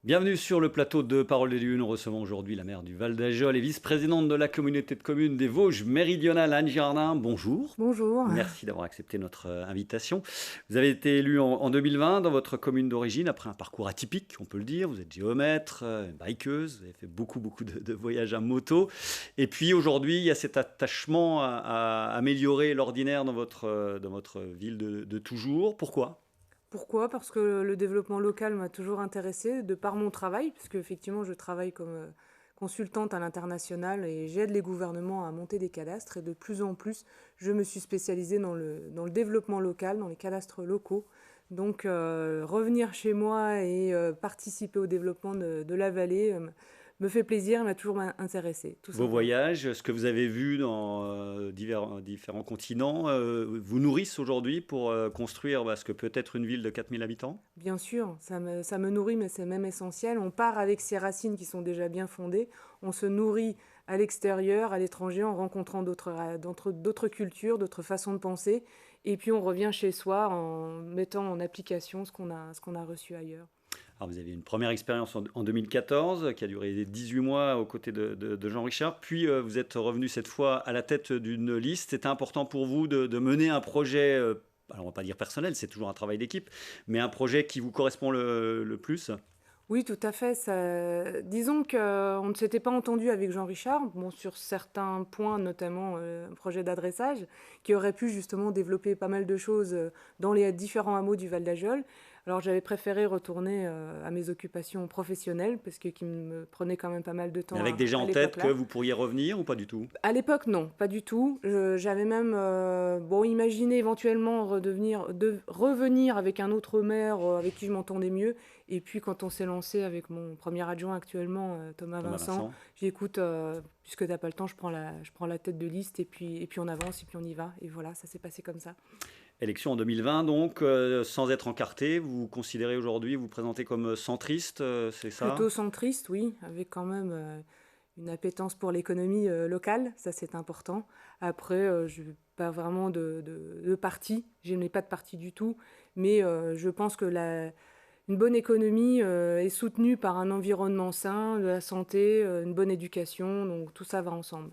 Bienvenue sur le plateau de Parole des Lune. Nous recevons aujourd'hui la maire du Val d'Ajol et vice-présidente de la communauté de communes des Vosges méridionales, Anne Girardin. Bonjour. Bonjour. Merci d'avoir accepté notre invitation. Vous avez été élue en 2020 dans votre commune d'origine après un parcours atypique, on peut le dire. Vous êtes géomètre, bikeuse, vous avez fait beaucoup de voyages à moto. Et puis aujourd'hui, il y a cet attachement à améliorer l'ordinaire dans votre ville de toujours. Pourquoi ? Pourquoi? Parce que le développement local m'a toujours intéressée de par mon travail, puisque effectivement je travaille comme consultante à l'international et j'aide les gouvernements à monter des cadastres. Et de plus en plus, je me suis spécialisée dans le développement local, dans les cadastres locaux. Donc revenir chez moi et participer au développement de la vallée me fait plaisir, m'a toujours intéressée, tout Vos simplement. voyages, ce que vous avez vu dans différents continents, vous nourrissent aujourd'hui pour construire ce que peut être une ville de 4000 habitants? Bien sûr, ça me nourrit, mais c'est même essentiel. On part avec ses racines qui sont déjà bien fondées. On se nourrit à l'extérieur, à l'étranger, en rencontrant d'autres cultures, d'autres façons de penser. Et puis on revient chez soi en mettant en application ce qu'on a reçu ailleurs. Alors vous avez une première expérience en 2014 qui a duré 18 mois aux côtés de Jean Richard, puis vous êtes revenu cette fois à la tête d'une liste. C'était important pour vous de mener un projet, alors on ne va pas dire personnel, c'est toujours un travail d'équipe, mais un projet qui vous correspond le plus? Oui, tout à fait. Disons qu'on ne s'était pas entendu avec Jean Richard, bon, sur certains points, notamment un projet d'adressage, qui aurait pu justement développer pas mal de choses dans les différents hameaux du Val d'Ajol. Alors j'avais préféré retourner à mes occupations professionnelles, parce que qui me prenaient quand même pas mal de Mais temps avec déjà à en tête l'époque que là. vous pourriez revenir ou pas du tout? À l'époque, non, pas du tout. J'avais même bon, imaginé éventuellement revenir avec un autre maire avec qui je m'entendais mieux. Et puis quand on s'est lancé avec mon premier adjoint actuellement, Thomas Thomas Vincent, Vincent. j'ai dit écoute, puisque t'as pas le temps, je prends la tête de liste et puis on avance et puis on y va. Et voilà, ça s'est passé comme ça. Élection en 2020, donc, sans être encarté, vous vous considérez aujourd'hui, vous présentez comme centriste, c'est ça? Plutôt centriste, oui, avec quand même une appétence pour l'économie locale, ça c'est important. Après, je n'ai pas vraiment de parti, je n'ai pas de parti du tout, mais je pense que une bonne économie est soutenue par un environnement sain, de la santé, une bonne éducation, donc tout ça va ensemble.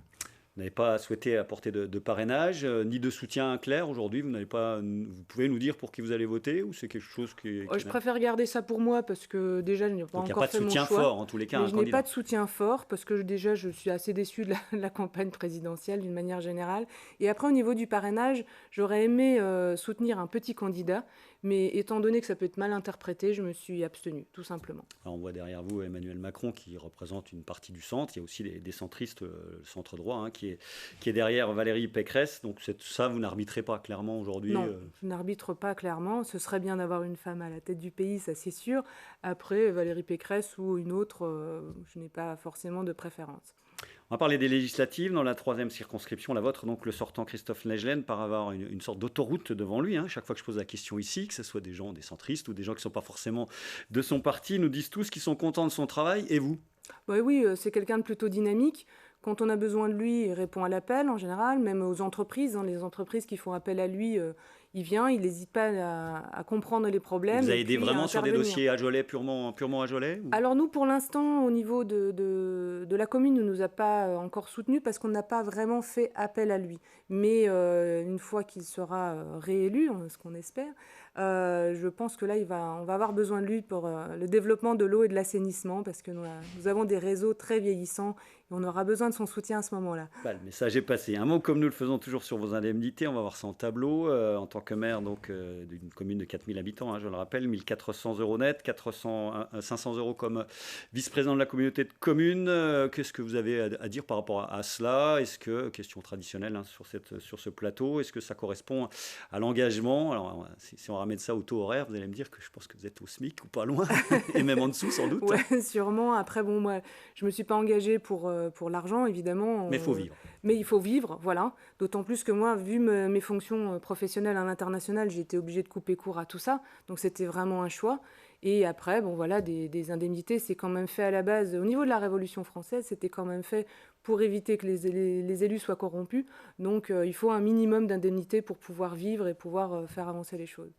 Vous n'avez pas souhaité apporter de parrainage, ni de soutien clair aujourd'hui. Vous pouvez nous dire pour qui vous allez voter ou c'est quelque chose Je préfère garder ça pour moi parce que déjà je n'ai pas Donc il n'y a encore pas de fait mon soutien choix. fort en tous les cas à Mais un je n'ai pas candidat. de soutien fort parce que déjà je suis assez déçue de la campagne présidentielle d'une manière générale. Et après au niveau du parrainage, j'aurais aimé soutenir un petit candidat, mais étant donné que ça peut être mal interprété, je me suis abstenue, tout simplement. Alors, on voit derrière vous Emmanuel Macron qui représente une partie du centre. Il y a aussi des centristes, le centre droit, qui est derrière Valérie Pécresse. Donc ça, vous n'arbitrez pas clairement aujourd'hui. Non, je n'arbitre pas clairement. Ce serait bien d'avoir une femme à la tête du pays, ça c'est sûr. Après, Valérie Pécresse ou une autre, je n'ai pas forcément de préférence. On va parler des législatives. Dans la troisième circonscription, la vôtre, donc le sortant Christophe Negelen, par avoir une sorte d'autoroute devant lui. Chaque fois que je pose la question ici, que ce soit des gens, des centristes ou des gens qui ne sont pas forcément de son parti, nous disent tous qu'ils sont contents de son travail. Et vous? Ouais, oui, c'est quelqu'un de plutôt dynamique. Quand on a besoin de lui, il répond à l'appel en général, même aux entreprises. Les entreprises qui font appel à lui, il vient, il n'hésite pas à comprendre les Il vous problèmes a et aidé puis à vraiment sur des intervenir. dossiers ajolais, purement ajolais ou... Alors nous, pour l'instant, au niveau de la commune, il ne nous a pas encore soutenus parce qu'on n'a pas vraiment fait appel à lui. Mais une fois qu'il sera réélu, ce qu'on espère, je pense que là, on va avoir besoin de lui pour le développement de l'eau et de l'assainissement parce que nous avons des réseaux très vieillissants et on aura besoin de son soutien à ce moment-là. Le message est passé. Un mot comme nous le faisons toujours sur vos indemnités, on va voir ça en tableau. En tant que maire d'une commune de 4000 habitants, je le rappelle, 1400 euros net, 500 euros comme vice-président de la communauté de communes. Qu'est-ce que vous avez à dire par rapport à cela? Est-ce que, question traditionnelle sur ce plateau, est-ce que ça correspond à l'engagement? Alors, si on ramène ça au taux horaire, vous allez me dire que je pense que vous êtes au SMIC ou pas loin, et même en dessous sans doute. Ouais, sûrement. Après, bon, moi, je me suis pas engagée pour l'argent, évidemment. Mais il faut vivre. Mais il faut vivre, voilà. D'autant plus que moi, vu mes fonctions professionnelles à l'international, j'ai été obligée de couper court à tout ça. Donc, c'était vraiment un choix. Et après, bon, voilà, des indemnités, c'est quand même fait à la base. Au niveau de la Révolution française, c'était quand même fait pour éviter que les élus soient corrompus. Donc, il faut un minimum d'indemnités pour pouvoir vivre et pouvoir faire avancer les choses.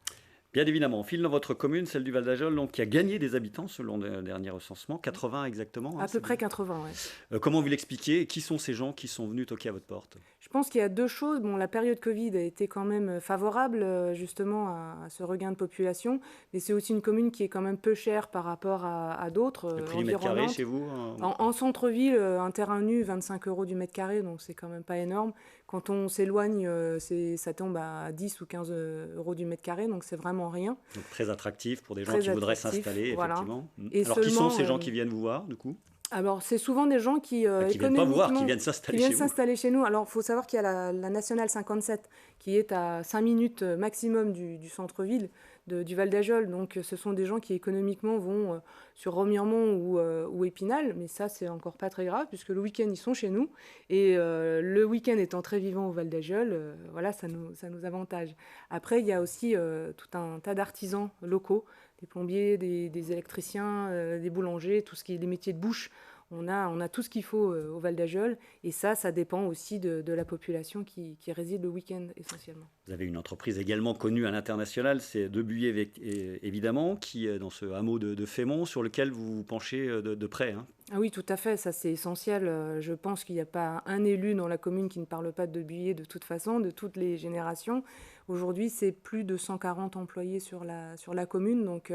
Bien évidemment, on file dans votre commune, celle du Val d'Ajol, donc, qui a gagné des habitants selon le dernier recensement, 80 exactement. À peu près 80, ouais. Comment vous l'expliquez? Qui sont ces gens qui sont venus toquer à votre porte? Je pense qu'il y a deux choses. Bon, la période Covid a été quand même favorable justement à ce regain de population, mais c'est aussi une commune qui est quand même peu chère par rapport à d'autres Le prix du mètre carré chez vous? En centre-ville, un terrain nu, 25 € du mètre carré, donc c'est quand même pas énorme. Quand on s'éloigne, ça tombe à 10 ou 15 € du mètre carré, donc c'est vraiment rien. Donc très attractif pour des gens Très qui voudraient attractif, s'installer, voilà. effectivement. Et Alors, qui sont seulement, ces gens qui viennent vous voir, du coup? Alors, c'est souvent des gens qui Viennent pas vous voir, qui économiquement, viennent qui s'installer viennent chez vous. s'installer chez nous. Alors, il faut savoir qu'il y a la Nationale 57 qui est à 5 minutes maximum du centre-ville du Val d'Ajol. Donc, ce sont des gens qui économiquement vont sur Remiremont ou Épinal. Mais ça, c'est encore pas très grave puisque le week-end, ils sont chez nous. Et le week-end étant très vivant au Val d'Ajol, voilà, ça nous avantage. Après, il y a aussi tout un tas d'artisans locaux, des plombiers, des électriciens, des boulangers, tout ce qui est des métiers de bouche. On a tout ce qu'il faut au Val d'Ajol. Et ça dépend aussi de la population qui réside le week-end essentiellement. Vous avez une entreprise également connue à l'international, c'est Debuyer évidemment, qui est dans ce hameau de Fémont, sur lequel vous vous penchez de près. Hein. Ah oui, tout à fait, ça c'est essentiel. Je pense qu'il n'y a pas un élu dans la commune qui ne parle pas de Debuyer de toute façon, de toutes les générations. Aujourd'hui, c'est plus de 140 employés sur la commune, donc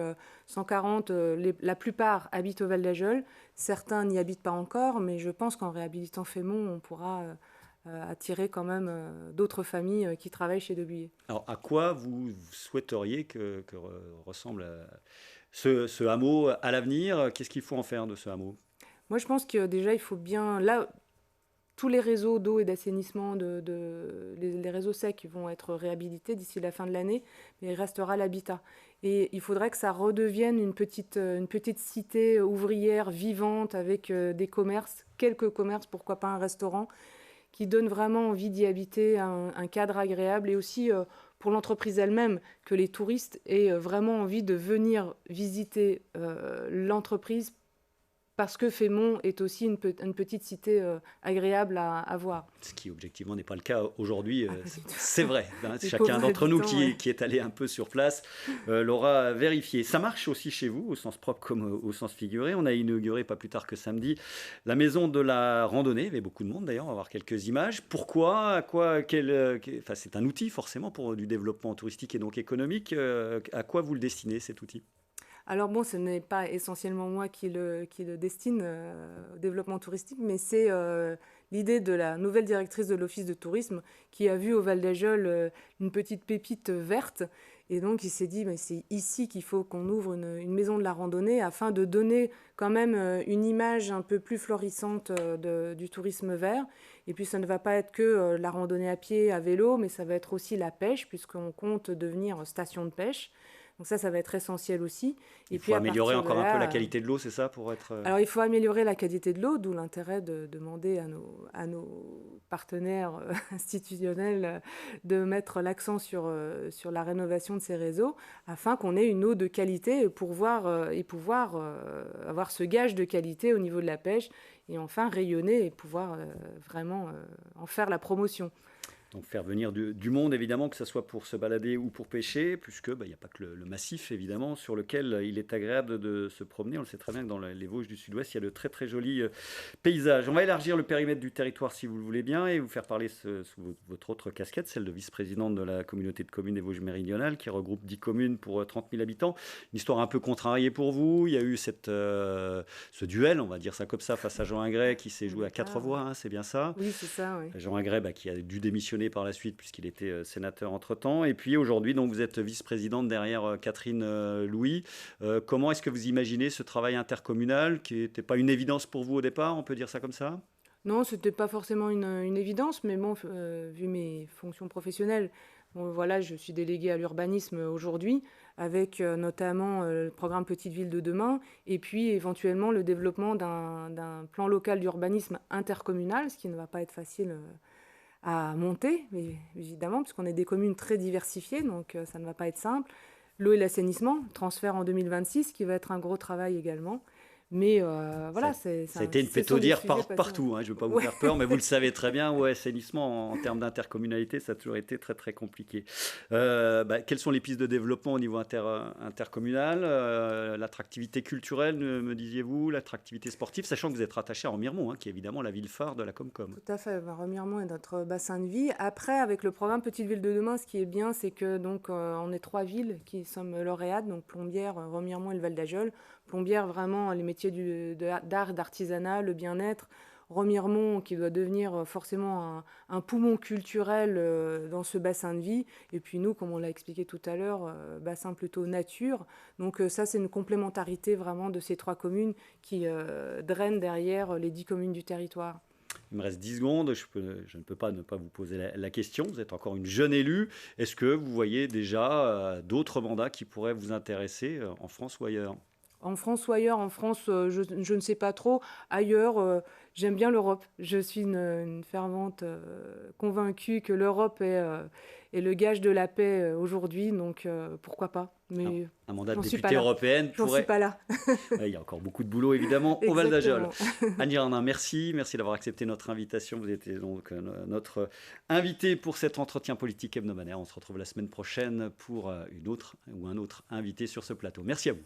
140, la plupart habitent au Val d'Ajol. Certains n'y habitent pas encore, mais je pense qu'en réhabilitant Fémont, on pourra attirer quand même d'autres familles qui travaillent chez Debuyer. Alors, à quoi vous souhaiteriez que ressemble ce hameau à l'avenir? Qu'est-ce qu'il faut en faire de ce hameau? Moi, je pense que déjà, il faut bien... Là, tous les réseaux d'eau et d'assainissement, les réseaux secs vont être réhabilités d'ici la fin de l'année, mais il restera l'habitat. Et il faudrait que ça redevienne une petite cité ouvrière vivante avec des commerces, quelques commerces, pourquoi pas un restaurant, qui donne vraiment envie d'y habiter, un cadre agréable et aussi pour l'entreprise elle-même, que les touristes aient vraiment envie de venir visiter l'entreprise parce que Fémont est aussi une petite cité agréable à voir. Ce qui, objectivement, n'est pas le cas aujourd'hui. Ah, c'est vrai. Hein, chacun pauvres d'entre nous habitants, qui est allé un peu sur place l'aura vérifié. Ça marche aussi chez vous, au sens propre comme au sens figuré. On a inauguré, pas plus tard que samedi, la maison de la randonnée. Il y avait beaucoup de monde, d'ailleurs. On va voir quelques images. Pourquoi? Enfin, c'est un outil, forcément, pour du développement touristique et donc économique. À quoi vous le destinez, cet outil? Alors bon, ce n'est pas essentiellement moi qui le destine au développement touristique, mais c'est l'idée de la nouvelle directrice de l'Office de tourisme qui a vu au Val d'Ajol une petite pépite verte. Et donc, il s'est dit, mais c'est ici qu'il faut qu'on ouvre une maison de la randonnée afin de donner quand même une image un peu plus florissante du tourisme vert. Et puis, ça ne va pas être que la randonnée à pied, à vélo, mais ça va être aussi la pêche, puisqu'on compte devenir station de pêche. Donc ça va être essentiel aussi. Il faut améliorer encore un peu la qualité de l'eau, c'est ça pour être... Alors il faut améliorer la qualité de l'eau, d'où l'intérêt de demander à nos partenaires institutionnels de mettre l'accent sur la rénovation de ces réseaux afin qu'on ait une eau de qualité pour pouvoir avoir ce gage de qualité au niveau de la pêche et enfin rayonner et pouvoir vraiment en faire la promotion. Donc faire venir du monde, évidemment, que ce soit pour se balader ou pour pêcher, puisque il n'y a pas que le massif, évidemment, sur lequel il est agréable de se promener. On le sait très bien que dans les Vosges du Sud-Ouest, il y a de très très jolis paysages. On va élargir le périmètre du territoire, si vous le voulez bien, et vous faire parler sous votre autre casquette, celle de vice-présidente de la communauté de communes des Vosges méridionales, qui regroupe 10 communes pour 30 000 habitants. Une histoire un peu contrariée pour vous. Il y a eu ce duel, on va dire ça comme ça, face à Jean Ingray, qui s'est joué à 4 voix, hein, c'est bien ça? Oui, c'est ça, oui. Jean Ingray, qui a dû démissionner par la suite puisqu'il était sénateur entre-temps. Et puis aujourd'hui, donc, vous êtes vice-présidente derrière Catherine Louis. Comment est-ce que vous imaginez ce travail intercommunal qui n'était pas une évidence pour vous au départ, on peut dire ça comme ça? Non, ce n'était pas forcément une évidence, mais bon, vu mes fonctions professionnelles, bon, voilà, je suis déléguée à l'urbanisme aujourd'hui, avec notamment le programme Petite Ville de demain, et puis éventuellement le développement d'un plan local d'urbanisme intercommunal, ce qui ne va pas être facile à monter, mais évidemment, puisqu'on est des communes très diversifiées, donc ça ne va pas être simple. L'eau et l'assainissement, transfert en 2026, qui va être un gros travail également. Mais Ça, voilà, ça a été une ce sont des pétaudière sujets passionnants. partout, hein, je ne veux pas vous Ouais. faire peur, mais vous le savez très bien, ouais, assainissement en termes d'intercommunalité, ça a toujours été très très compliqué. Quelles sont les pistes de développement au niveau intercommunal? L'attractivité culturelle, me disiez-vous, l'attractivité sportive, sachant que vous êtes rattaché à Remiremont, hein, qui est évidemment la ville phare de la Comcom. Tout à fait, Remiremont est notre bassin de vie. Après, avec le programme Petite Ville de demain, ce qui est bien, c'est que donc on est 3 villes qui sommes lauréates, donc Plombières, Remiremont et le Val d'Ajol. Plombières, vraiment les métiers d'art, d'artisanat, le bien-être. Remiremont qui doit devenir forcément un poumon culturel dans ce bassin de vie. Et puis nous, comme on l'a expliqué tout à l'heure, bassin plutôt nature. Donc ça, c'est une complémentarité vraiment de ces 3 communes qui drainent derrière les 10 communes du territoire. Il me reste 10 secondes, je ne peux pas ne pas vous poser la question. Vous êtes encore une jeune élue. Est-ce que vous voyez déjà d'autres mandats qui pourraient vous intéresser en France ou ailleurs? En France ou ailleurs, en France, je ne sais pas trop. Ailleurs, j'aime bien l'Europe. Je suis une fervente convaincue que l'Europe est le gage de la paix aujourd'hui, donc pourquoi pas. Mais Un mandat de j'en suis pas députée là. européenne J'en suis pourrait... pas là. Ouais, il y a encore beaucoup de boulot évidemment au Val d'Ajol. Exactement. Anne Girardin, merci. Merci d'avoir accepté notre invitation. Vous étiez donc notre invité pour cet entretien politique hebdomadaire. On se retrouve la semaine prochaine pour une autre ou un autre invité sur ce plateau. Merci à vous.